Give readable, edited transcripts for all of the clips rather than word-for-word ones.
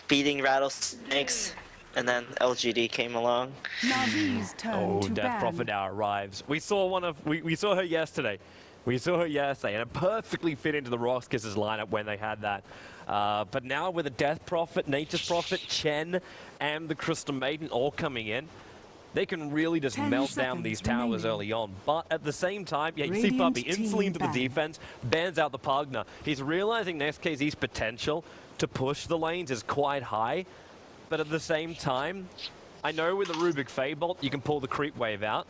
beating rattlesnakes, and then LGD came along. Navi's turn to Death ban. Prophet now arrives. We saw her yesterday. We saw her yesterday, and it perfectly fit into the Rocks Kissers lineup when they had that. But now with the Death Prophet, Nature's Prophet, Chen, and the Crystal Maiden all coming in, they can really just 10 melt down these towers remaining. early on. But at the same time, yeah, you see Radiant Puppy instantly team into the ban. defense, bans out the Pugna. He's realizing next KZ's potential to push the lanes is quite high. But at the same time, I know with the Rubik Feybolt, you can pull the creep wave out.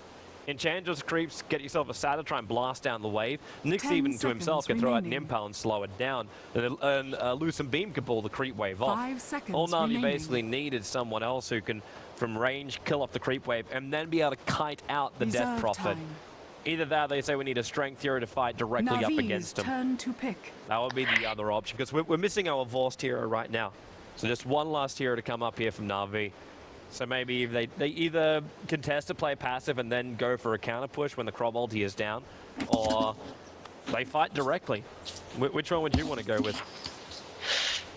Enchantress creeps, get yourself a Satyr, try and blast down the wave. Nyx 10 even to himself can throw out an remaining. Impel and slow it down. And Lucent Beam can pull the creep wave off. 5 seconds All Navi remaining. basically needed someone else who can, from range, kill off the creep wave and then be able to kite out the Death Reserve Prophet. time. Either that, they say we need a Strength Hero to fight directly up Navi's against him. turn to pick. That would be the other option, because we're missing our Vorst hero right now. So just one last hero to come up here from Navi. So maybe if they either contest to play passive and then go for a counter push when the Crob ulti is down, or they fight directly. Which one would you want to go with?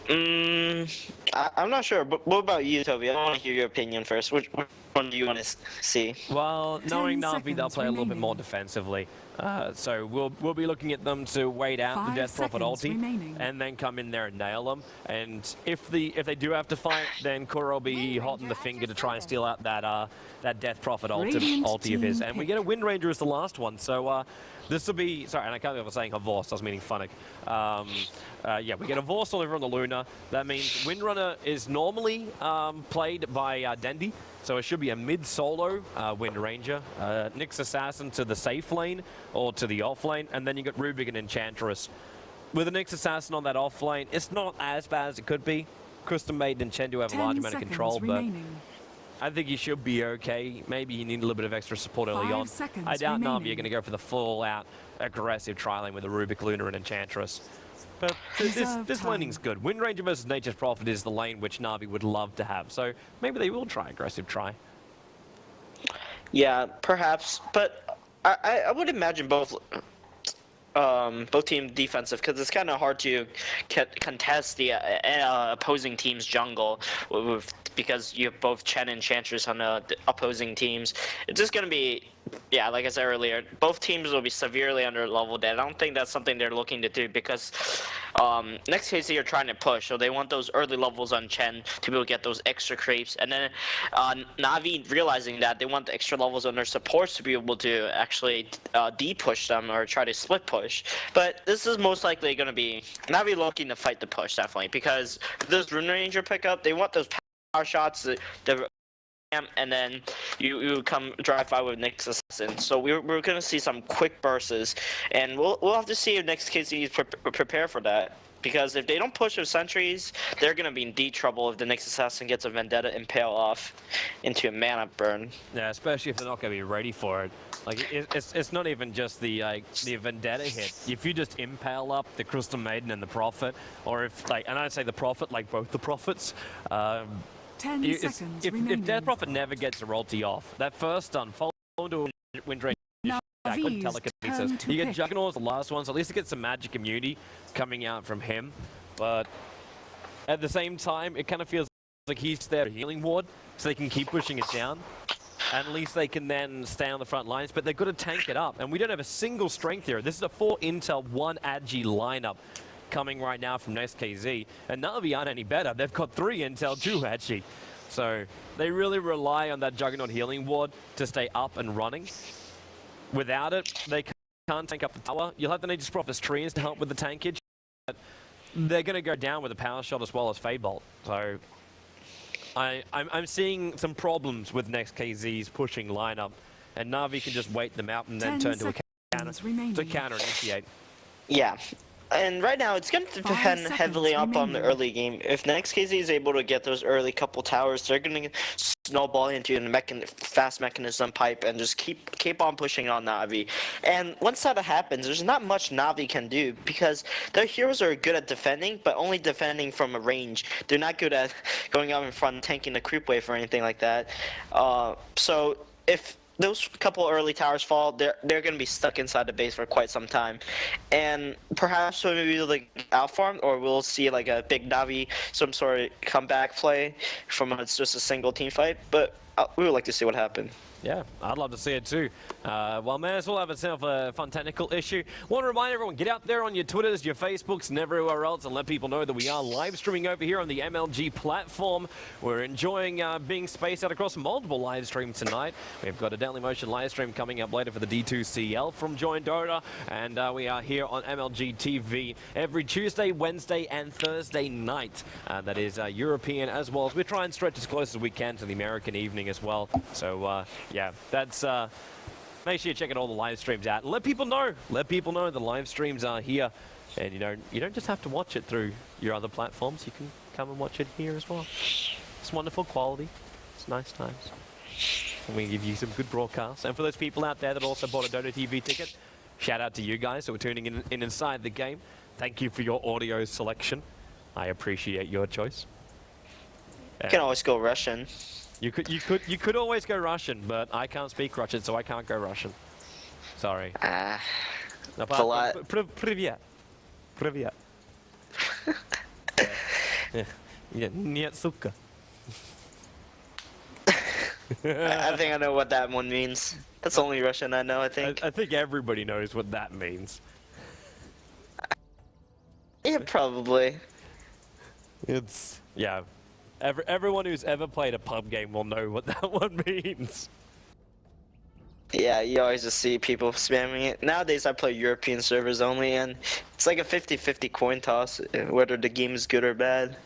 I'm not sure, but what about you, Toby? I want to hear your opinion first. Which one do you want to see? Well, knowing 10 Navi, they'll seconds play a little bit remaining. more defensively. So we'll be looking at them to wait out the 5 Death Prophet seconds ulti remaining. and then come in there and nail them. And if they do have to fight, then Kuro will be hot in the finger to try and steal out that Death Prophet Radiant ulti of his. team And we pick. get a Wind Ranger as the last one. So this will be, sorry, and I can't believe I was saying Vorst, I was meaning Funnick. Yeah, we get a Vorst over on the Luna. That means Windrunner is normally played by Dendi. So it should be a mid-solo Wind Ranger. Nyx Assassin to the safe lane or to the off lane, and then you got Rubik and Enchantress. With a Nyx Assassin on that off lane, it's not as bad as it could be. Crystal Maiden and Chen do have a 10 large amount of seconds control, but remaining. I think you should be okay. Maybe you need a little bit of extra support early 5 on. seconds I doubt Navi are remaining. going to go for the full-out aggressive trialing with a Rubik, Luna, and Enchantress. But Reserve this time. laning's good. Wind Ranger versus Nature's Prophet is the lane which Navi would love to have. So maybe they will try aggressive try. Yeah, perhaps, but I would imagine both team defensive, because it's kind of hard to contest the opposing team's jungle because you have both Chen and Enchantress on the opposing teams. It's just going to be, yeah, like I said earlier, both teams will be severely under leveled, and I don't think that's something they're looking to do because next case they are trying to push, so they want those early levels on Chen to be able to get those extra creeps, and then Navi realizing that they want the extra levels on their supports to be able to actually de-push them or try to split push. But this is most likely going to be Navi looking to fight the push, definitely, because this Rune Ranger pickup, they want those power shots, the and then you come drive by with Nyx Assassin. So we're going to see some quick bursts, and we'll have to see if next KZ prepare for that. Because if they don't push with sentries, they're going to be in deep trouble if the Nyx Assassin gets a Vendetta Impale off into a mana burn. Yeah, especially if they're not going to be ready for it. Like it's not even just the Vendetta hit. If you just impale up the Crystal Maiden and the Prophet, or if and I'd say the Prophet, like both the Prophets. 10 seconds remaining. If Death Prophet never gets a ulti off, that first stun, follow into a Wind Ranger, good Navi's telekinesis. turn to You get pick. Juggernaut's the last one, so at least it gets some magic immunity coming out from him. But at the same time, it kind of feels like he's their healing ward, so they can keep pushing it down. And at least they can then stay on the front lines, but they've got to tank it up. And we don't have a single strength here. This is a 4 Intel, 1 Agi lineup coming right now from Next KZ. And Navi aren't any better. They've got 3 Intel, 2 Agi. So they really rely on that Juggernaut healing ward to stay up and running. Without it, they can't tank up the tower. You'll have to need to Prophet's Treants to help with the tankage. But they're going to go down with a power shot as well as Fade Bolt. So I'm seeing some problems with Next KZ's pushing lineup, and Navi can just wait them out and then 10 turn to a seconds remaining. counter initiate. Yeah. And right now, it's going to depend seconds heavily up on the remaining. early game. If next KZ is able to get those early couple towers, they're going to snowball into a fast mechanism pipe and just keep on pushing on Navi. And once that happens, there's not much Navi can do because their heroes are good at defending, but only defending from a range. They're not good at going out in front, tanking the creep wave or anything like that. So if those couple early towers fall, they're gonna be stuck inside the base for quite some time, and perhaps maybe like outfarmed, or we'll see like a big Navi, some sort of comeback play from it's just a single team fight. But we would like to see what happened. Yeah, I'd love to see it too. Well, may as well have itself a fun technical issue. Want to remind everyone, get out there on your Twitters, your Facebooks, and everywhere else, and let people know that we are live streaming over here on the MLG platform. We're enjoying being spaced out across multiple live streams tonight. We've got a Daily Motion live stream coming up later for the D2CL from Join Dota, and we are here on MLG TV every Tuesday, Wednesday, and Thursday night. That is European as well as we try and stretch as close as we can to the American evening as well. So, yeah, that's make sure you check out all the live streams out. Let people know. Let people know the live streams are here, and you don't just have to watch it through your other platforms. You can come and watch it here as well. It's wonderful quality. It's nice times. And we give you some good broadcasts. And for those people out there that also bought a Dota TV ticket, shout out to you guys who are tuning in inside the game. Thank you for your audio selection. I appreciate your choice. You can always go Russian. You could always go Russian, but I can't speak Russian, so I can't go Russian. Sorry. It's a lot. Привет. Привет. Нет, сука. I think I know what that one means. That's the only Russian I know, I think. I think everybody knows what that means. Yeah, probably. It's, yeah. Everyone who's ever played a pub game will know what that one means. Yeah, you always just see people spamming it. Nowadays, I play European servers only, and it's like a 50-50 coin toss, whether the game is good or bad.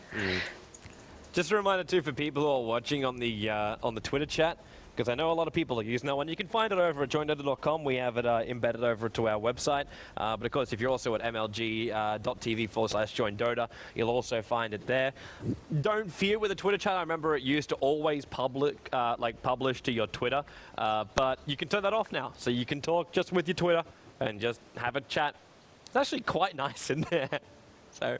Just a reminder too for people who are watching on the Twitter chat, because I know a lot of people are using that one. You can find it over at joindota.com. We have it embedded over to our website. But of course, if you're also at mlg.tv/joindota, you'll also find it there. Don't fear with the Twitter chat. I remember it used to always publish to your Twitter, but you can turn that off now. So you can talk just with your Twitter and just have a chat. It's actually quite nice in there. So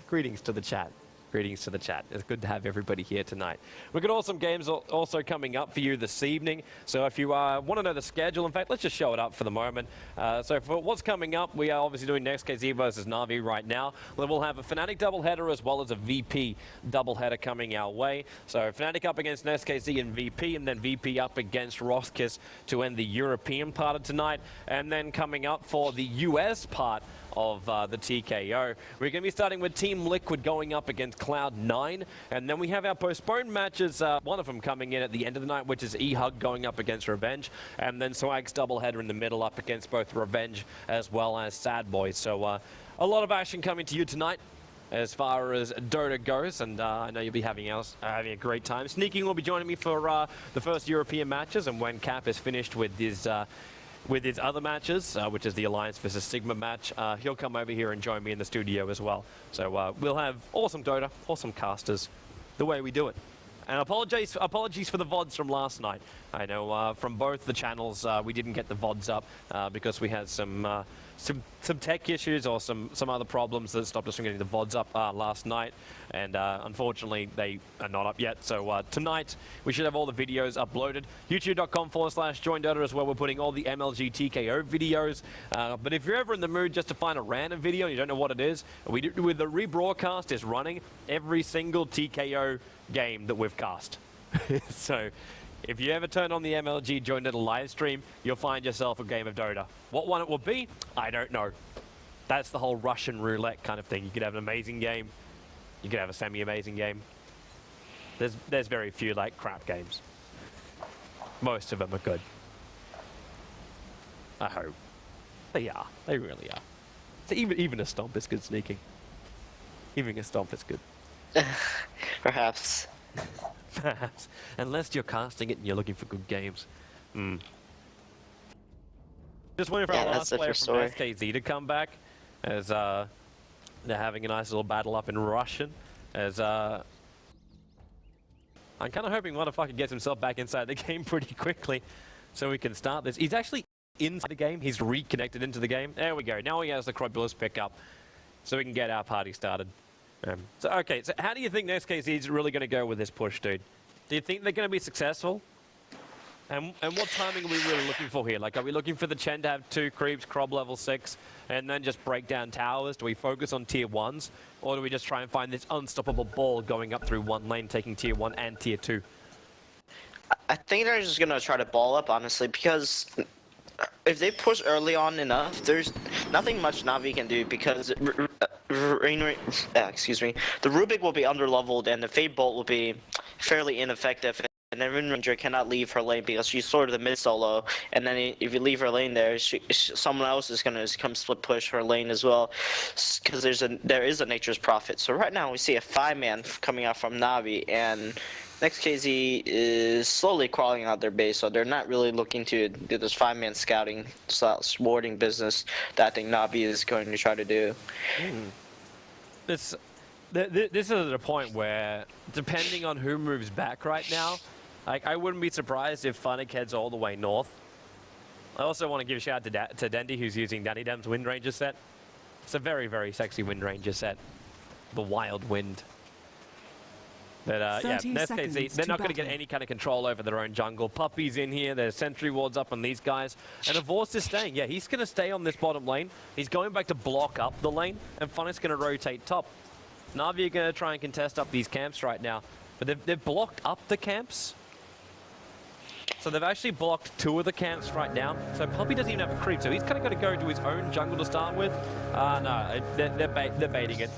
greetings to the chat. Greetings to the chat. It's good to have everybody here tonight. We've got awesome games also coming up for you this evening. So if you want to know the schedule, in fact, let's just show it up for the moment. So for what's coming up, we are obviously doing NextKZ versus Navi right now. We'll have a Fnatic doubleheader as well as a VP doubleheader coming our way. So Fnatic up against NextKZ and VP, and then VP up against Roskis to end the European part of tonight. And then coming up for the US part of the TKO. We're going to be starting with Team Liquid going up against Cloud9, and then we have our postponed matches, one of them coming in at the end of the night, which is E-Hug going up against Revenge, and then Swag's doubleheader in the middle up against both Revenge as well as Sad Boys. So a lot of action coming to you tonight as far as Dota goes, and I know you'll be having a great time. Sneaking will be joining me for the first European matches, and when Cap is finished with his other matches, which is the Alliance versus Sigma match, he'll come over here and join me in the studio as well. So we'll have awesome Dota, awesome casters, the way we do it. And apologies for the VODs from last night. I know from both the channels we didn't get the VODs up because we had some tech issues or some other problems that stopped us from getting the VODs up last night. And unfortunately, they are not up yet. So tonight, we should have all the videos uploaded. YouTube.com/joindota as well. We're putting all the MLG T.K.O videos. But if you're ever in the mood just to find a random video and you don't know what it is, with the rebroadcast is running every single T.K.O game that we've cast. So if you ever turn on the MLG Join Dota live stream, you'll find yourself a game of Dota. What one it will be, I don't know. That's the whole Russian roulette kind of thing. You could have an amazing game. You could have a semi-amazing game. There's very few like crap games. Most of them are good. I hope. They are. They really are. So even a stomp is good sneaking. Even a stomp is good. Perhaps. Perhaps. Unless you're casting it and you're looking for good games. Just waiting for our last player from SKZ to come back, as they're having a nice little battle up in Russian. As I'm kind of hoping Motherfucker gets himself back inside the game pretty quickly, so we can start this. He's actually inside the game. He's reconnected into the game. There we go. Now he has the Crobulus pickup, so we can get our party started. So how do you think NextKZ is really going to go with this push, dude? Do you think they're going to be successful? And what timing are we really looking for here? Like, are we looking for the Chen to have 2 creeps, Crob level 6, and then just break down towers? Do we focus on tier 1s? Or do we just try and find this unstoppable ball going up through one lane, taking tier 1 and tier 2? I think they're just gonna try to ball up, honestly, because if they push early on enough, there's nothing much Navi can do because the Rubik will be underleveled and the Fade Bolt will be fairly ineffective. And then Rin Ranger cannot leave her lane because she's sort of the mid solo. And then if you leave her lane there, someone else is gonna come split push her lane as well, because there is a Nature's Prophet. So right now we see a 5-man coming out from Navi, and next KZ is slowly crawling out their base, so they're not really looking to do this 5-man scouting / warding business that I think Navi is going to try to do. This is at a point where, depending on who moves back right now, like, I wouldn't be surprised if Funnick heads all the way north. I also want to give a shout out to Dendy, who's using Danny Dem's Wind Ranger set. It's a very, very sexy Wind Ranger set. The Wild Wind. But yeah, SKZ, they're not going to get any kind of control over their own jungle. Puppy's in here, there's sentry wards up on these guys. And Avorst is staying. Yeah, he's going to stay on this bottom lane. He's going back to block up the lane, and Funnick's going to rotate top. Navi are going to try and contest up these camps right now. But they've blocked up the camps. So they've actually blocked 2 of the camps right now. So Puppy doesn't even have a creep, so he's kind of got to go to his own jungle to start with. No, they're baiting it.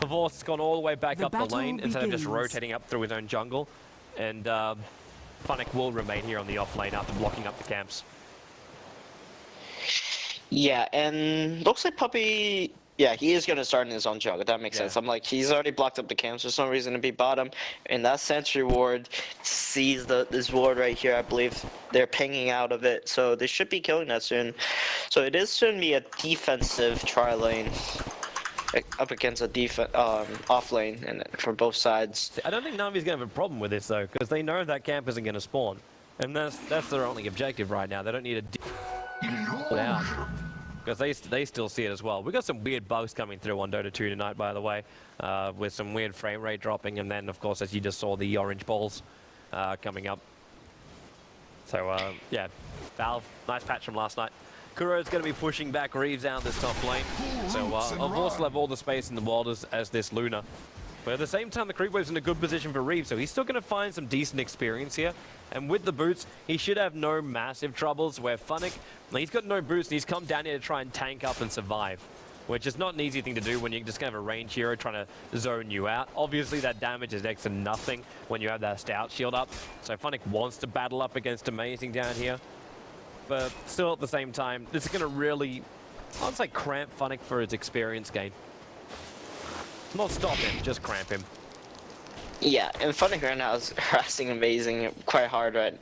Avorst's gone all the way back up the lane instead of just rotating up through his own jungle. And Funnick will remain here on the off lane after blocking up the camps. Yeah, and looks like Puppy... Yeah, he is going to start in his own jungle. That makes sense. I'm like, he's already blocked up the camps. There's no reason to be bottom. And that sentry ward sees this ward right here. I believe they're pinging out of it. So they should be killing that soon. So it is going to be a defensive tri lane up against a off lane and for both sides. I don't think Navi's going to have a problem with this, though, because they know that camp isn't going to spawn. And that's their only objective right now. They don't need to it out. Because they still see it as well. We got some weird bugs coming through on Dota 2 tonight, by the way, with some weird frame rate dropping, and then, of course, as you just saw, the orange balls coming up. So, yeah, Valve, nice patch from last night. Kuro's going to be pushing back Reeves down this top lane. So, Avorst will have all the space in the world as this Luna. But at the same time, the creep wave's in a good position for Reeves, so he's still going to find some decent experience here. And with the boots, he should have no massive troubles, where Funnick, he's got no boots, and he's come down here to try and tank up and survive, which is not an easy thing to do when you're just going to have a range hero trying to zone you out. Obviously, that damage is next to nothing when you have that stout shield up, so Funnick wants to battle up against Amazing down here. But still, at the same time, this is going to really, I'd say, cramp Funnick for his experience gain. Not stop him, just cramp him. Yeah, and Funnick right now is harassing Amazing quite hard, right?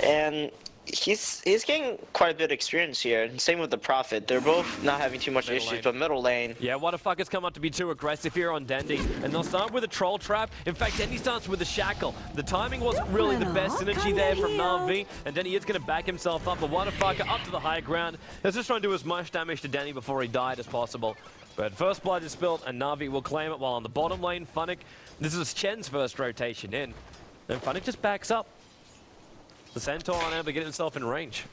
And he's getting quite a bit of experience here. Same with the Prophet. They're both not having too much issues, but middle lane. Yeah, Waterfucker's come up to be too aggressive here on Dendy, and they'll start with a troll trap. In fact, Dendy starts with a shackle. The timing wasn't really the best synergy there from Navi, and Dendy is going to back himself up. The Waterfucker up to the high ground. He's just trying to do as much damage to Dendy before he died as possible. But first blood is spilled, and Navi will claim it, while on the bottom lane, Funnick, this is Chen's first rotation in, and Funnick just backs up. The Centaur unable to get himself in range.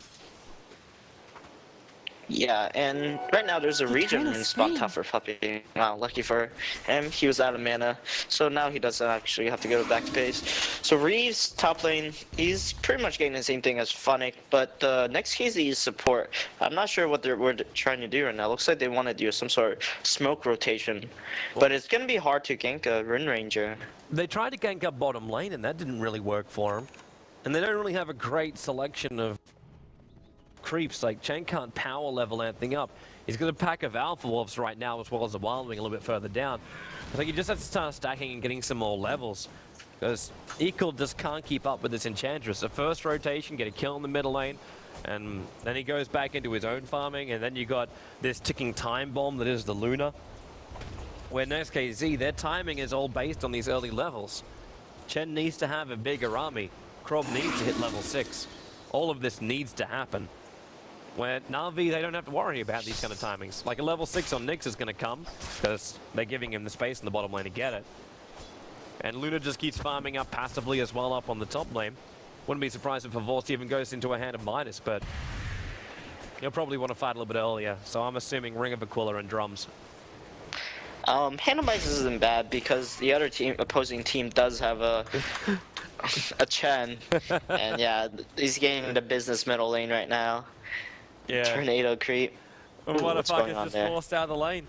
Yeah, and right now there's a region in spot tough for Puppy. Wow, lucky for him, he was out of mana, so now he doesn't actually have to go back to base. So Reeves, top lane, he's pretty much getting the same thing as Funnick, but the next KZ is support. I'm not sure what we're trying to do right now. Looks like they want to do some sort of smoke rotation, but it's going to be hard to gank a Rin Ranger. They tried to gank up bottom lane, and that didn't really work for him. And they don't really have a great selection of creeps. Like, Chen can't power level anything up. He's got a pack of Alpha Wolves right now, as well as a Wild Wing a little bit further down. I think he just has to start stacking and getting some more levels, because Equal just can't keep up with this Enchantress. The first rotation, get a kill in the middle lane, and then he goes back into his own farming, and then you got this ticking time bomb that is the Luna. Where next KZ, their timing is all based on these early levels. Chen needs to have a bigger army. Crob needs to hit level 6. All of this needs to happen. Where Navi, they don't have to worry about these kind of timings. Like a level 6 on Nyx is going to come, because they're giving him the space in the bottom lane to get it. And Luna just keeps farming up passively as well up on the top lane. Wouldn't be surprised if Pavorsky even goes into a hand of Midas, but he'll probably want to fight a little bit earlier. So I'm assuming Ring of Aquila and drums. Hand of Midas isn't bad because the other team, opposing team, does have a Chen, and yeah, he's getting the business middle lane right now. Yeah. Tornado creep. Well, what what's if I going on just there? forced out of the lane?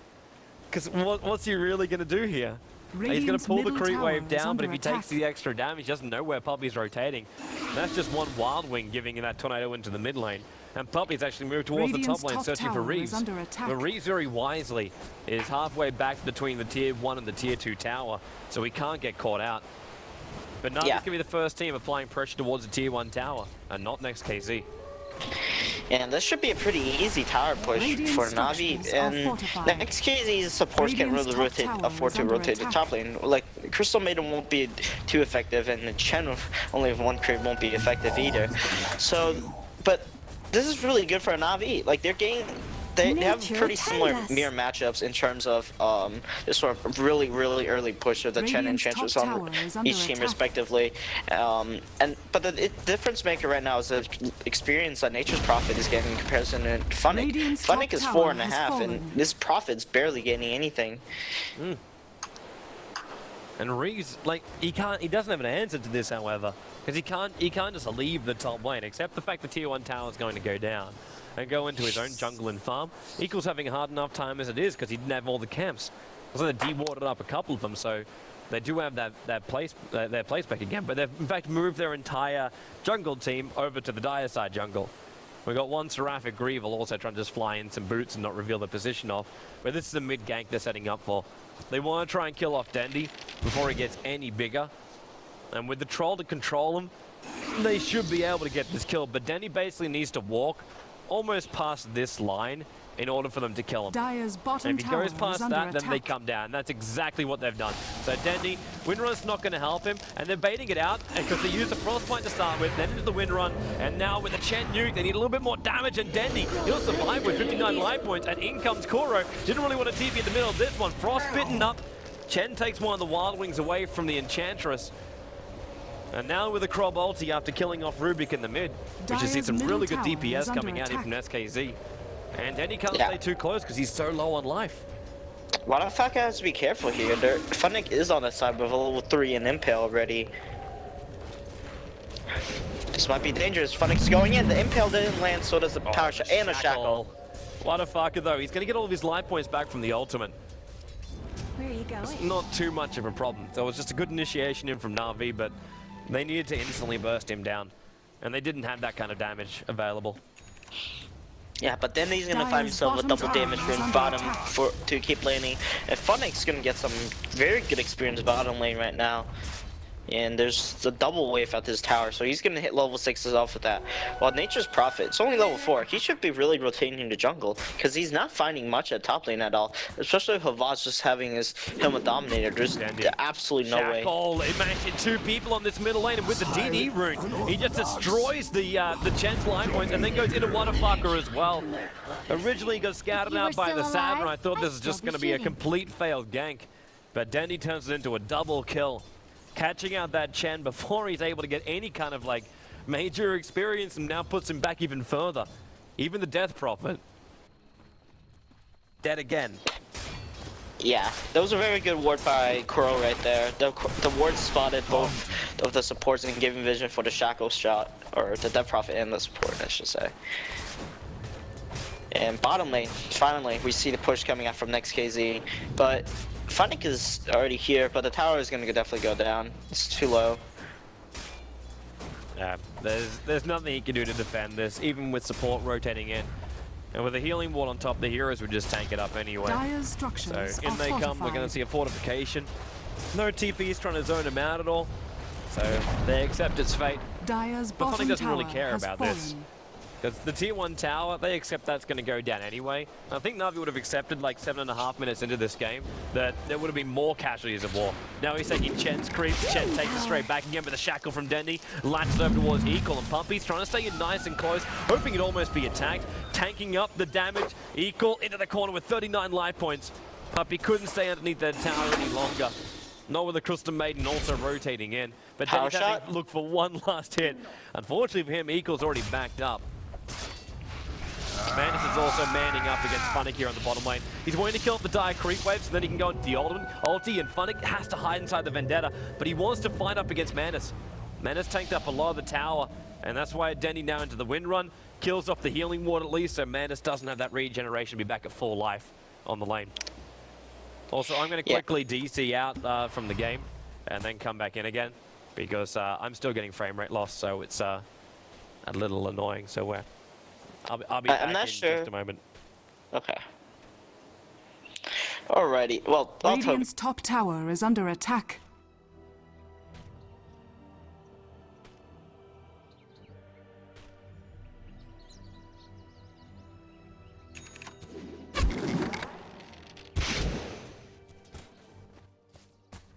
Because what's he really going to do here? He's going Radiant's to pull the middle creep tower wave is down, but if under he takes attack. the extra damage, he doesn't know where Puppy's rotating. And that's just one Wild Wing giving that tornado into the mid lane. And Puppy's actually moved towards Radiant's the top lane, top searching for tower Reeves. is under attack. But Reeves very wisely is halfway back between the tier 1 and the tier 2 tower, so he can't get caught out. But Navi's going to be the first team applying pressure towards the tier 1 tower, and not next KZ. And this should be a pretty easy tower push Radiant for Navi. structures are And fortified. next KZ's supports can Radiant's really top tower afford is to under rotate the attack. top lane. Like, Crystal Maiden won't be too effective, and the Chen with only one creep won't be effective either. So, but this is really good for Navi. Like, they're getting... They have Nature pretty similar attend us. mirror matchups in terms of this sort of really early push of the Chen and Radiant's Enchantress top on tower is under each team attack. respectively. But the difference maker right now is the experience that Nature's Prophet is getting in comparison to Funnick. Radiant's top Funnick is tower 4.5, has and fallen. this Prophet's barely getting anything. And Reeves, like, he doesn't have an answer to this, however, because he can't just leave the top lane, except the fact the tier 1 tower is going to go down and go into his own jungle and farm. Equals having a hard enough time as it is because he didn't have all the camps. So they de-watered up a couple of them, so they do have their place back again. But they've in fact moved their entire jungle team over to the dire side jungle. We've got one Seraphic Greavel also trying to just fly in some boots and not reveal their position off. But this is the mid gank they're setting up for. They want to try and kill off Dandy before he gets any bigger. And with the troll to control him, they should be able to get this kill. But Dandy basically needs to walk almost past this line in order for them to kill him. Dire's bottom And if he tower goes past is under that, then they attack. come down. That's exactly what they've done. So Dandy, Windrun's not going to help him, and they're baiting it out because they used the Frostbite to start with, then into the Windrun, and now with the Chen nuke, they need a little bit more damage, and Dandy, he'll survive with 59 life points, and in comes Koro. Didn't really want to TP in the middle of this one. Frostbitten up. Chen takes one of the Wild Wings away from the Enchantress. And now with a Krob ulti after killing off Rubik in the mid, which has seen Dire's some middle really good tower is DPS under coming out here attack. from SKZ. And Danny can't Yeah. stay too close because he's so low on life. Wadafaka has to be careful here. Funnick is on the side with a level 3 and Impale already. This might be dangerous. Funnick's going in. The Impale didn't land, so does the power shot and a shackle. What a fucker though. He's going to get all of his life points back from the ultimate. Where are you It's going? not too much of a problem. So it was just a good initiation in from Navi, but they needed to instantly burst him down. And they didn't have that kind of damage available. Yeah, but then he's gonna find Dire's himself with double bottom damage tower is from under bottom attack. to keep laning. And Funnick's gonna get some very good experience bottom lane right now. And there's the double wave at this tower, so he's gonna hit level 6s off with that. While Nature's Prophet, it's only level 4. He should be really rotating the jungle, because he's not finding much at top lane at all. Especially if Havaz just having his him a dominator. There's absolutely no way. Shackle, imagine two people on this middle lane, and with the DD rune, he just destroys the Chen's line points and then goes into Wonderfucker as well. Originally got scouted You out were by the still Saturn. alive? I thought this I'd was just still going to be be a shitting. complete failed gank. But Dandy turns it into a double kill, catching out that Chen before he's able to get any kind of like major experience, and now puts him back even further. Even the Death Prophet dead again. Yeah, that was a very good ward by Crow right there. The ward spotted both of the supports and giving vision for the Shackle shot, or the Death Prophet and the support, I should say. And bottom lane, finally, we see the push coming out from next KZ, but Funnick is already here, but the tower is going to definitely go down. It's too low. Yeah, there's nothing he can do to defend this, even with support rotating in. And with a healing wall on top, the heroes would just tank it up anyway. Dire's structures So in are they come, we're going to fortified. see a fortification. No TPs trying to zone him out at all. So they accept its fate. Dire's But Funnick bottom doesn't tower really care has about fallen. this. Because the tier 1 tower, they accept that's going to go down anyway. I think Navi would have accepted like 7.5 minutes into this game that there would have been more casualties of war. Now he's taking Chen's creeps. Chen takes it straight back again with a shackle from Dendy. Latches over towards Equal and Pumpy's trying to stay in nice and close, hoping it almost be attacked. Tanking up the damage. Equal into the corner with 39 life points. Puppy couldn't stay underneath that tower any longer. Not with the Crystal Maiden also rotating in. But Power Denny's having shot? to look for one last hit. Unfortunately for him, Eagle's already backed up. Manus is also manning up against Funnick here on the bottom lane. He's going to kill the dire creep waves, so then he can go into the ulti, and Funnick has to hide inside the Vendetta, but he wants to fight up against Manus. Manus tanked up a lot of the tower, and that's why Denny now into the wind run, kills off the healing ward at least, so Manus doesn't have that regeneration to be back at full life on the lane. Also, I'm going to quickly DC out from the game, and then come back in again, because I'm still getting frame rate loss, so it's a little annoying, so I'll be back I'm not in sure. just a moment. Okay. Alrighty. Well, I'll tell Radiant's top tower is under attack.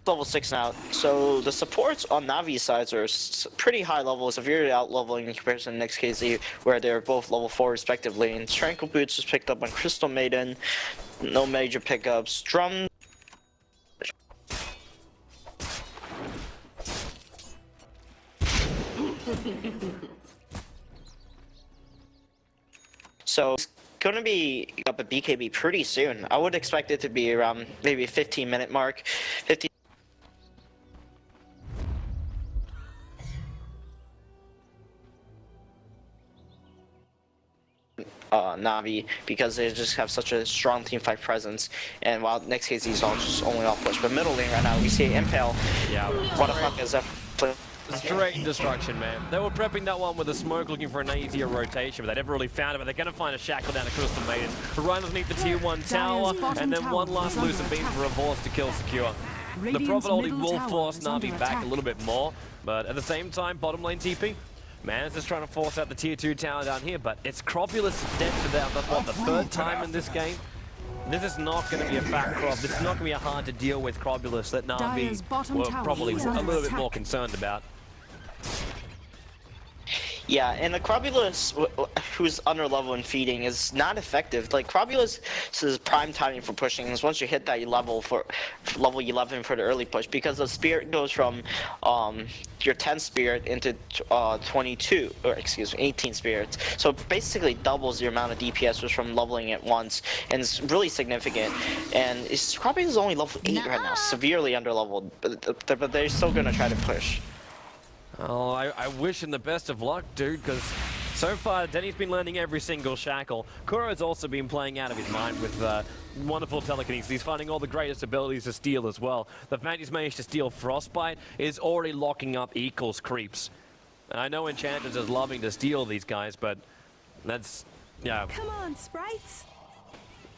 level 6 now, so the supports on Navi's sides are pretty high level, severely out-leveling in comparison to next KZ, where they're both level 4 respectively. And Tranquil Boots was picked up on Crystal Maiden, no major pickups. Drum... So it's gonna be up at BKB pretty soon. I would expect it to be around maybe 15-minute mark. 15. Navi, because they just have such a strong teamfight presence, and while next case he's all just only off push, but middle lane right now we see Impale. Yeah. What the fuck is that? Straight destruction, man. They were prepping that one with a smoke, looking for an easier rotation, but they never really found it. But they're going to find a shackle down to Crystal Maiden, right underneath the tier 1 tower, and then one last lucid beam for Revorce to kill secure. The Prophet ulti will force Navi back a little bit more, but at the same time, bottom lane TP. Manus is trying to force out the tier 2 tower down here, but it's Cropulus dead for that, what, the third time in this game? This is not going to be a fat crop. This is not going to be a hard to deal with Cropulus that Navi were probably a little bit more concerned about. Yeah, and the Cropulus, who's under level and feeding, is not effective. Like, Cropulus' prime timing for pushing is once you hit that level for level 11 for the early push, because the spirit goes from your 10 spirit into 22, or excuse me, 18 spirits. So it basically doubles the amount of DPS just from leveling it once, and it's really significant. And Cropulus is only level 8 right now, severely under leveled, but they're still gonna try to push. Oh, I wish him the best of luck, dude, because so far Denny's been learning every single shackle. Kuro's also been playing out of his mind with wonderful telekinesis. He's finding all the greatest abilities to steal as well. The fact he's managed to steal Frostbite is already locking up Equals creeps. And I know Enchantress is loving to steal these guys, but that's, yeah. Come on, sprites.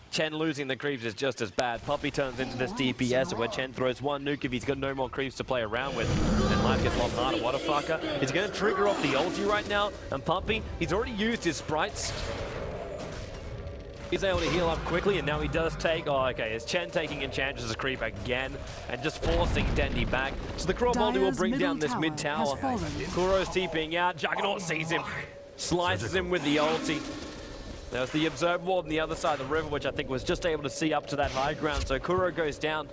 Chen losing the creeps is just as bad. Puppy turns into this DPS where Chen throws one nuke if he's got no more creeps to play around with. And life gets a lot harder. What a fucker. He's going to trigger off the ulti right now. And Puppy, he's already used his sprites. He's able to heal up quickly, and now he does take... Oh, okay, it's Chen taking Enchantress' creep again and just forcing Dendi back. So the crop ulti will bring down this mid tower. Kuro's TPing out. Juggernaut sees him. Slices him with the ulti. There's the Observe Ward on the other side of the river, which I think was just able to see up to that high ground, so Kuro goes down.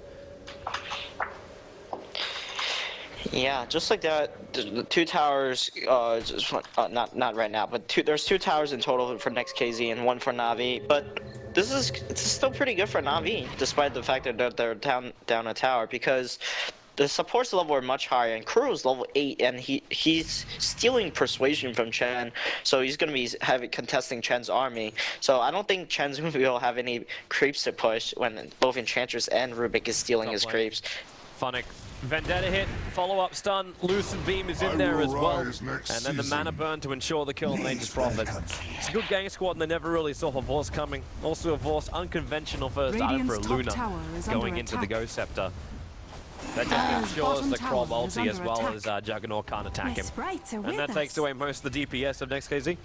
Yeah, just like that, the two towers, not right now, but there's 2 towers in total for next KZ and 1 for Navi, but it's still pretty good for Navi, despite the fact that they're down a tower, because the supports level are much higher, and Kuro's level 8, and he's stealing Persuasion from Chen, so he's going to be contesting Chen's army. So I don't think Chen's going to be able to have any creeps to push when both Enchantress and Rubik is stealing his creeps. Funnick. Vendetta hit, follow-up stun, Lucid Beam is in there as well, and then the mana burn to ensure the kill of Nature's Prophet. It's a good gang squad, and they never really saw Revorce coming. Also Revorce, unconventional first item for Luna, going into the Ghost Scepter. That just ensures the Krob ulti as well as Juggernaut can't attack him. And that takes away most of the DPS of next KZ.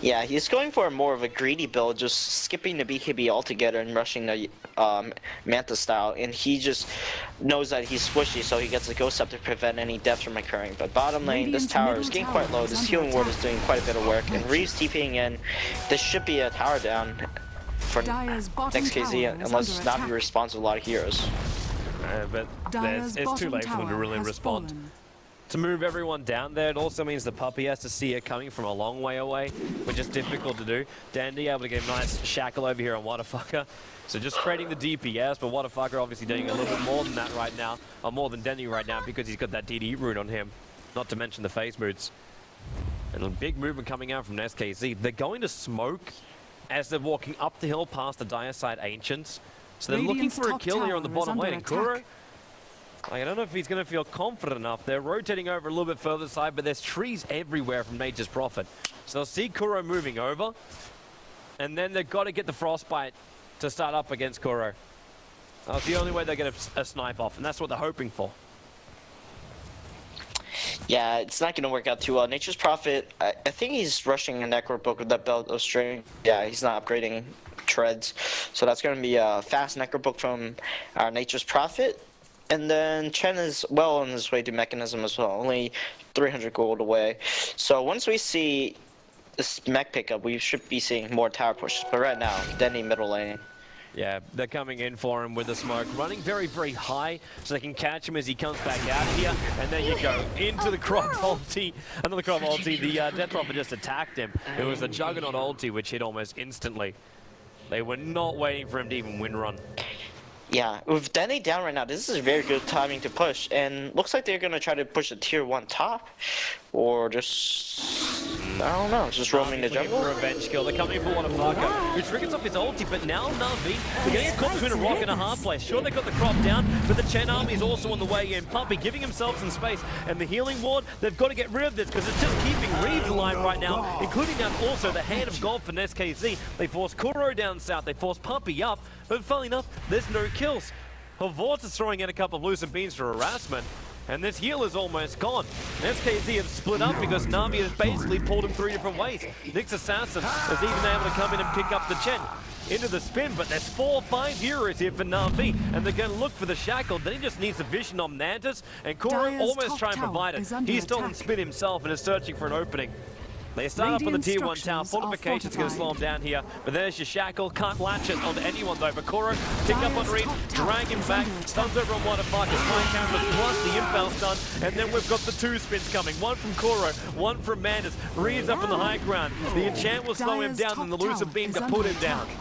Yeah, he's going for more of a greedy build, just skipping the BKB altogether and rushing the Manta style, and he just knows that he's squishy, so he gets the Ghost Scepter to prevent any deaths from occurring. But bottom lane, this tower is getting quite low, this healing ward is doing quite a bit of work, and Reeves TPing in. This should be a tower down for next KZ, unless Navi responds with a lot of heroes. But Dire's it's too bottom late for them to tower really has respond. fallen. To move everyone down there, it also means the puppy has to see it coming from a long way away, which is difficult to do. Dandy able to get a nice shackle over here on Whatafucker. So just creating the DPS, but Whatafucker obviously doing a little bit more than that right now, or more than Dandy right now, because he's got that DD rune on him, not to mention the face boots. And a big movement coming out from SKZ. They're going to smoke as they're walking up the hill past the Dire Side Ancients. So they're looking Radiant's for a top kill here on the tower is bottom under lane. And attack. Kuro, I don't know if he's going to feel confident enough. They're rotating over a little bit further side, but there's trees everywhere from Nature's Prophet. So they'll see Kuro moving over, and then they've got to get the Frostbite to start up against Kuro. That's the only way they get a snipe off, and that's what they're hoping for. Yeah, it's not going to work out too well. Nature's Prophet, I think he's rushing a Necro Book with that belt of string. Yeah, he's not upgrading treads. So that's going to be a fast Necro Book from our Nature's Prophet. And then Chen is well on his way to Mechanism as well, only 300 gold away. So once we see this mech pickup, we should be seeing more tower pushes. But right now, Denny middle lane. Yeah, they're coming in for him with the smoke, running very, very high so they can catch him as he comes back out here. And there you go, into the crop ulti. Another crop ulti. The Death Prophet just attacked him. It was the Juggernaut ulti, which hit almost instantly. They were not waiting for him to even win run. Yeah, with Denny down right now, this is very good timing to push. And looks like they're going to try to push the tier 1 top. Or just, I don't know, just roaming the Looking jungle. for a revenge kill. They're coming for Whatafucker, who triggers off his ulti, but now Navi, they're getting caught between a rock and a hard place. Sure, they got the crop down, but the Chen army is also on the way in. Puppy giving himself some space, and the healing ward, they've got to get rid of this, because it's just keeping Reeves alive right now, including down also the Hand of God for SKZ. They force Kuro down south, they force Puppy up, but funnily enough, there's no kills. Havort is throwing in a couple of lucid beams for harassment, and this heal is almost gone. SKZ have split up because Navi has basically pulled him 3 different ways. Nyx Assassin is even able to come in and pick up the Chen into the spin, but there's 4 or 5 heroes here for Navi, and they're going to look for the shackle. Then he just needs a vision on Nantis, and Kuro Dire's almost top trying to tower provide it. is under He's still in attack. spin himself and is searching for an opening. They start up on the Radiant tier 1 tower. structures are Fortification's going to slow him down here. But there's your shackle. Can't latch it onto anyone though. But Kuro pick up on Dire's Reed, top tower drag him is back, under stuns over on Whatafucker, flying cameras plus the impel stun. And then we've got the 2 spins coming. One from Kuro, one from Mandus. Reed's up on the high ground. The enchant will slow him Dire's down top and the elusive tower beam is to under put him down. attack.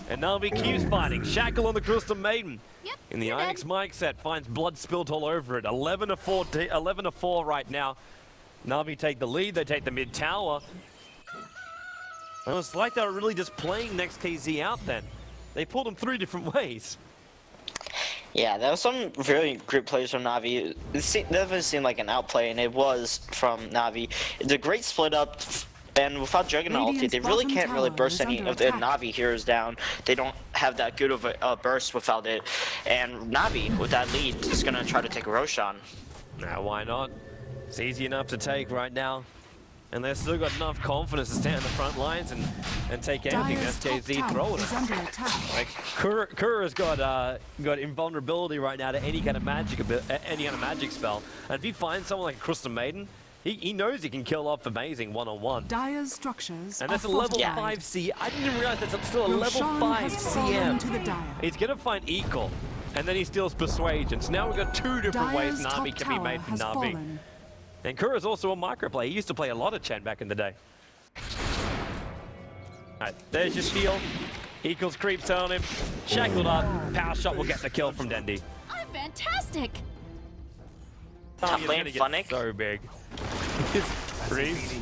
And Navi keeps fighting. Shackle on the Crystal Maiden. Yep, In the you're Onyx dead. mic set, finds blood spilt all over it. 11-4 right now. Navi take the lead. They take the mid tower. And it's like they were really just playing next KZ out then. They pulled them 3 different ways. Yeah, that was some really great plays from Navi. It definitely seemed like an outplay, and it was from Navi. It's a great split up, and without Juggernaut ulti, Radiant's they really bottom can't really tower burst is any under of the attack. Navi heroes down. They don't have that good of a burst without it. And Navi, with that lead, is going to try to take Roshan. Now, why not? It's easy enough to take right now. And they've still got enough confidence to stand in the front lines and take anything. Dire's top SKZ tower throwing is it. under attack. Like Kura's got invulnerability right now to any kind of magic spell. And if he finds someone like Crystal Maiden, he knows he can kill off amazing one-on-one. Dire's structures And that's a are level fortified. 5 C. I didn't even realize that's still a level Roshan 5 has fallen to the CM. Dire. He's gonna find equal, and then he steals persuasion. So now we've got 2 different ways Dire's Navi top can be tower made from has Navi. fallen. And Kura's also a microplay. He used to play a lot of Chen back in the day. Alright, there's your steal. Equals creeps on him. Shackled up. Power shot will get the kill from Dendi. I'm fantastic. Top He's lane, gonna get Funnick. so big. Reeves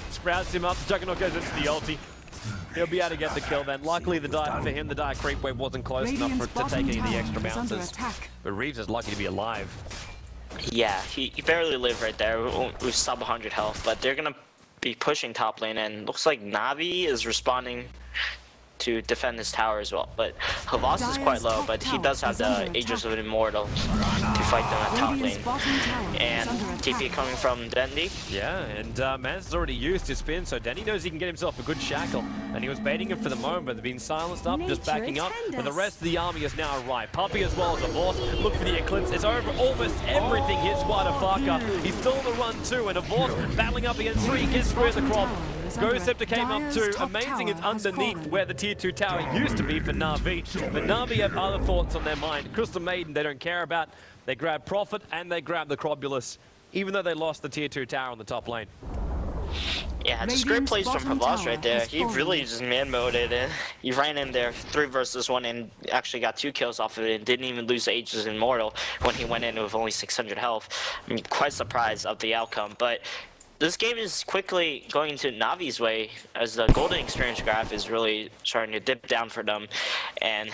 sprouts him up. Juggernaut goes into the ulti. He'll be able to get the kill then. Luckily for him, the Dire Creep Wave wasn't close enough Radiant's to take any of the bottom extra tower is under bounces. attack. But Reeves is lucky to be alive. Yeah, he barely lived right there with sub 100 health, but they're going to be pushing top lane, and looks like Navi is responding to defend his tower as well. But Havas is quite Dire's low, top but he tower does have is the under Aegis attack. of Immortal to fight them at top Radiant's lane. bottom tower is And under TP attack. coming from Dendi. Yeah, and Mans has already used his spin, so Denny knows he can get himself a good shackle. And he was baiting him for the moment, but they've been silenced up, just Nature backing up. attend But the us. rest of the army is now arrived. Puppy as well as a boss. Look for the Eclipse. It's over. Almost everything hits Whatafucker. He's still on the run too, and a boss battling up against 3 gets through the crop. is under Ghost Scepter came up Dire's too. top Amazing, it's tower has underneath fallen. where the tier 2 tower used to be for Navi. But Navi have other thoughts on their mind. Crystal Maiden they don't care about. They grab Prophet and they grab the Crobulus, even though they lost the tier 2 tower on the top lane. Yeah, just great plays from Radiant's bottom Havas tower right there. has He fallen. really just man-moded it. He ran in there 3 versus 1 and actually got 2 kills off of it and didn't even lose Aegis Immortal when he went in with only 600 health. I'm quite surprised of the outcome, but this game is quickly going into Navi's way as the golden experience graph is really starting to dip down for them, and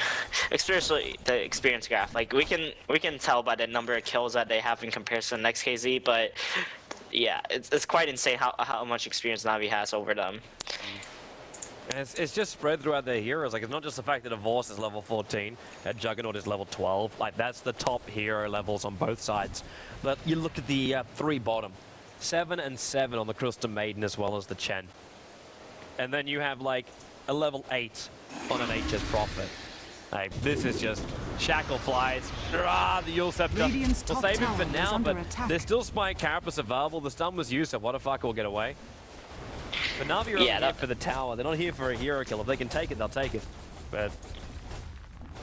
especially the experience graph. Like we can tell by the number of kills that they have in comparison to next KZ, but yeah, it's quite insane how much experience Navi has over them. And it's just spread throughout their heroes. Like, it's not just the fact that Divorce is level 14 and Juggernaut is level 12. Like, that's the top hero levels on both sides. But you look at the 3 bottom. 7 and 7 on the Crystal Maiden as well as the Chen. And then you have, like, a level 8 on an HS Prophet. Like, this is just Shackle flies. The Yule Scepter. Radiant's We'll top save him for tower is now, under but attack. there's still Spike Carapace available. The stun was used, so what the fuck will get away? But Navi are only here for the tower. They're not here for a hero kill. If they can take it, they'll take it. But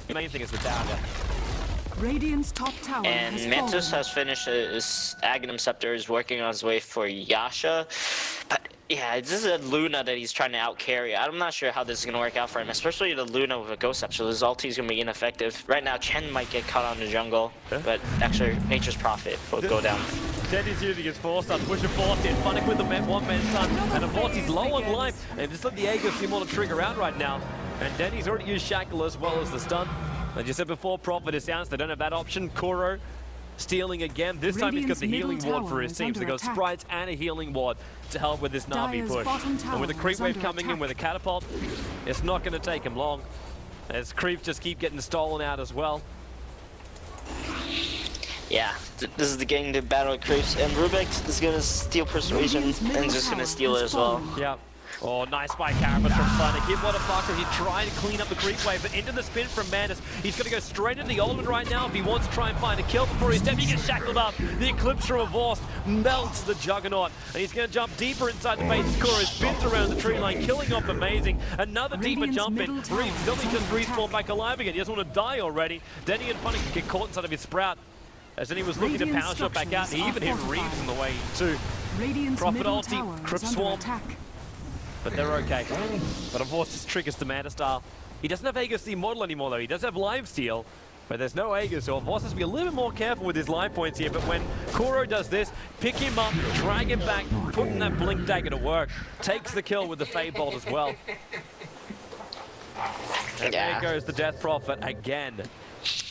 the main thing is the tower. Radiant's top tower And has Mantis fallen. has finished his Aghanim Scepter, is working on his way for Yasha. But yeah, this is a Luna that he's trying to out-carry. I'm not sure how this is going to work out for him, especially the Luna with a Ghost Scepter. His ulti is going to be ineffective. Right now, Chen might get caught on the jungle, but actually, Nature's Prophet will go down. Denny's using his force stun, pushing force in, Funnick with the one-man stun, and Avorti's low on life, and just let the Aegis seem more to trigger out right now. And Denny's already used Shackle as well as the stun. As you said before, Prophet is down, so they don't have that option. Kuro stealing again. This time he's got the Radiant's healing middle ward for his tower team, is so they got under attack. sprites and a healing ward to help with this Navi Dire's push. bottom And with the tower creep is wave under coming in attack. with a catapult, it's not going to take him long. As creeps just keep getting stolen out as well. Yeah, this is the game to battle with creeps, and Rubik is going to steal Persuasion Radiant's and middle just going to tower steal it has as well. fallen. Yep. Oh, nice by Carapace from Funnick. Hit what a fucker. He tried to clean up the creep wave, but into the spin from Mantis. He's going to go straight into the ultimate right now if he wants to try and find a kill before he's dead. He gets shackled up. The Eclipse from Avorst melts the Juggernaut, and he's going to jump deeper inside the base. Kuro spins around the tree line, killing off Amazing. Another deeper Radiant's jump in. middle tower Reeves doesn't is just under respawn attack. back alive again. He doesn't want to die already. Denny and Funnick get caught inside of his Sprout. As then he was looking to Radiant power shot back out, and he even hit structures are Reeves on the way too. Radiant's Prophet middle ulti, tower Crypt is under Swarm. attack. But they're okay. But of course, this triggers the Mana Style. He doesn't have Aegis the Immortal anymore, though. He does have Live Steal, but there's no Aegis, so of course has to be a little bit more careful with his life points here. But when Kuro does this, pick him up, drag him back, putting that Blink Dagger to work, takes the kill with the Fade Bolt as well. And there goes the Death Prophet again.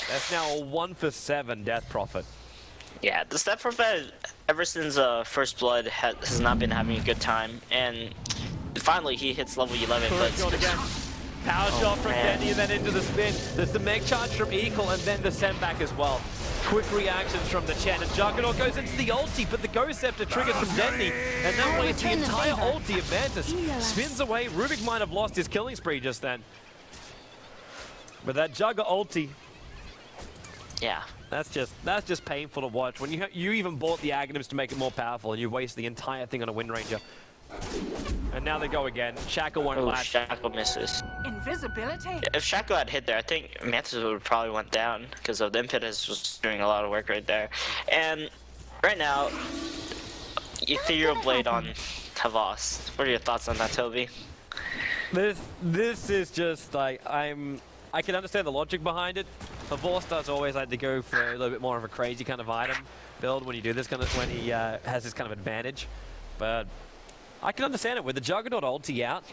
That's now a 1 for 7 Death Prophet. Yeah, the Step Prophet, ever since First Blood, has not been having a good time, and finally he hits level 11. Kuro's gone again. Power shot from man. Denny and then into the spin. There's the Meg Charge from Eagle and then the send back as well. Quick reactions from the Chen, and Juggernaut goes into the ulti, but the Ghost Scepter triggers from Denny, and that wastes the return the entire favor. ulti of Mantis. Spins away. Rubik might have lost his killing spree just then. But that Jugger ulti, Yeah. that's just painful to watch. When you even bought the Aghanims to make it more powerful, and you waste the entire thing on a Wind Ranger. And now they go again. Shackle won't Oh, latch. Shackle misses. Invisibility? If Shackle had hit there, I think Mantis would probably went down because of the impetus was doing a lot of work right there. And right now, Ethereal Blade on Havas. What are your thoughts on that, Toby? This is just like I can understand the logic behind it. Avorst does always like to go for a little bit more of a crazy kind of item build when you do this kind of when he has this kind of advantage, but I can understand it with the Juggernaut ulti out.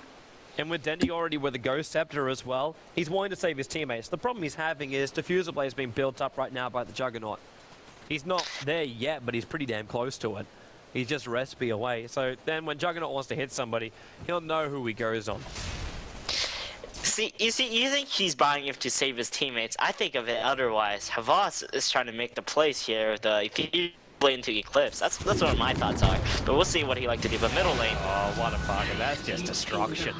And with Dendy already with the Ghost Scepter as well, he's wanting to save his teammates. The problem he's having is Diffusal Blade's being built up right now by the Juggernaut. He's not there yet, but he's pretty damn close to it. He's just a recipe away. So then when Juggernaut wants to hit somebody, he'll know who he goes on. You think he's buying it to save his teammates? I think of it otherwise. Havas is trying to make the plays here. The Ethereal Blade into Eclipse. That's what my thoughts are. But we'll see what he like to do. But middle lane. Oh, what a fucker. That's just destruction.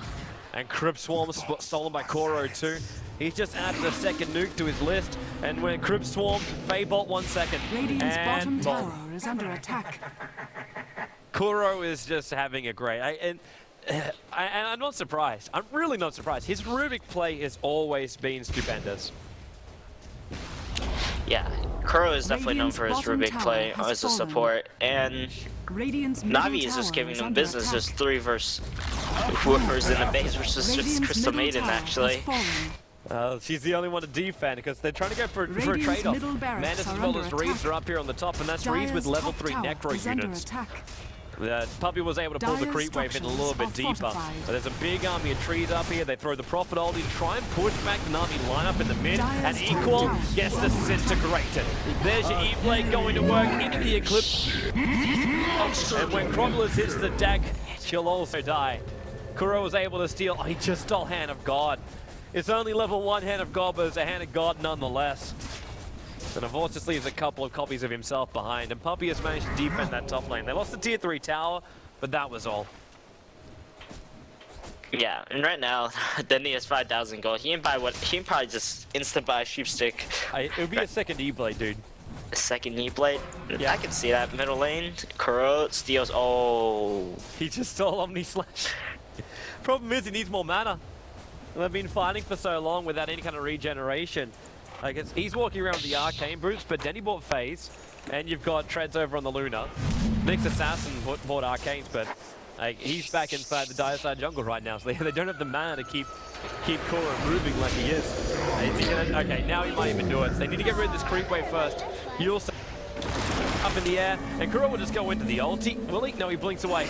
And Crypt Swarm stolen by Kuro too. He's just added a second nuke to his list. And when Crypt Swarm, Fade Bolt 1 second. Radiant's bottom And bolt. tower is under attack. Kuro is just having a great... and and I'm not surprised. I'm really not surprised. His Rubik play has always been stupendous. Yeah, Kuro is definitely known Radiant's for his bottom Rubik tower play has as a fallen. support, and Radiant's middle Navi is just tower giving is them under business, attack. just 3 versus whoever's in the base versus just Radiant's Crystal middle Maiden, tower has actually. fallen. She's the only one to defend because they're trying to go for a Radiant's trade-off. middle barracks Mantis as are well under as Reeds attack. are up here on the top, and that's Reeds with Dire's level top 3 tower necro is under units. attack. Puppy was able to pull the Dire's creep wave in a little bit structures deeper. are fortified. But there's a big army of trees up here. They throw the Prophet ulti to try and push back the Navi lineup in the mid, and Dire's top Equal tower gets is under attack. disintegrated. There's your E-Blade going to work into the Eclipse. And when Crogless hits the deck, she'll also die. Kuro was able to steal. Oh, he just stole Hand of God. It's only level 1 Hand of God, but it's a Hand of God nonetheless. And Avort just leaves a couple of copies of himself behind, and Puppy has managed to defend that top lane. They lost the tier 3 tower, but that was all. Yeah, and right now, Denny has 5,000 gold. He can buy what? He can probably just instant buy a sheepstick. It would be a second E-Blade, dude. A second knee blade. Yeah. I can see that. Middle lane, Kuro steals. Oh, He just stole Omni Slash. Problem is, he needs more mana. And they've been fighting for so long without any kind of regeneration. Like, he's walking around with the arcane boots, but Denny bought Phase, and you've got Treads over on the Luna. Next Assassin bought arcanes, but like, he's back inside the dire side jungle right now, so they don't have the mana to keep Kuro moving like he is. Is he gonna, okay, now he might even do it. They need to get rid of this creep wave first. You'll see up in the air, and Kuro will just go into the ulti. Will he? No, he blinks away.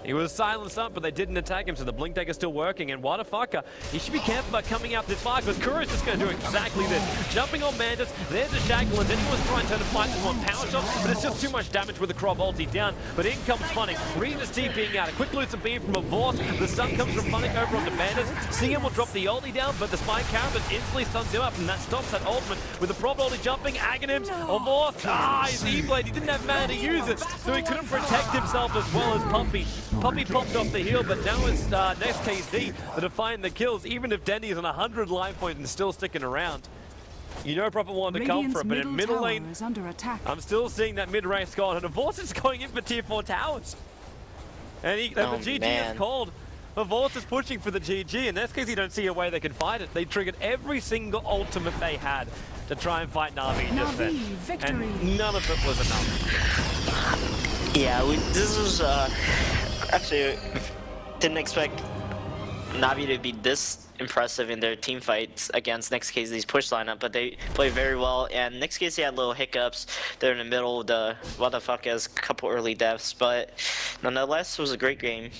He was silenced up, but they didn't attack him, so the blink deck is still working. And what a fucker. He should be careful about coming out this far, because Kuro's just going to do exactly this. Jumping on Mantis, there's a shackle, and then he was trying to fight this one power shot, but it's just too much damage with the Crob ulti down. But in comes Funnick. Reed is TPing out. A quick Lucid beam from Avort. The stun comes from Funnick over onto Mantis. CM will drop the ulti down, but the Spine Caravan instantly stuns him up, and that stops that ultimate. With the Prob ulti jumping, Aghanims, Avort, his E-Blade, he didn't have mana to use it, so he couldn't protect himself as well as Puppy. Puppy popped off the heel, but now it's next KZ that are finding the kills, even if Denny is on 100 life points and still sticking around. You know Prophet wanted to come for it, but in middle lane, is under attack. I'm still seeing that mid-range gone, and Avort is going in for tier 4 towers. And the GG is called. Avort is pushing for the GG, and that's because you don't see a way they can fight it. They triggered every single ultimate they had to try and fight Navi just then. Victory. And none of it was enough. yeah. This was actually didn't expect Navi to be this impressive in their team fights against Next KZ's push lineup, but they play very well. And Next KZ had little hiccups. They're in the middle of the what the fuck as a couple early deaths, but nonetheless, it was a great game.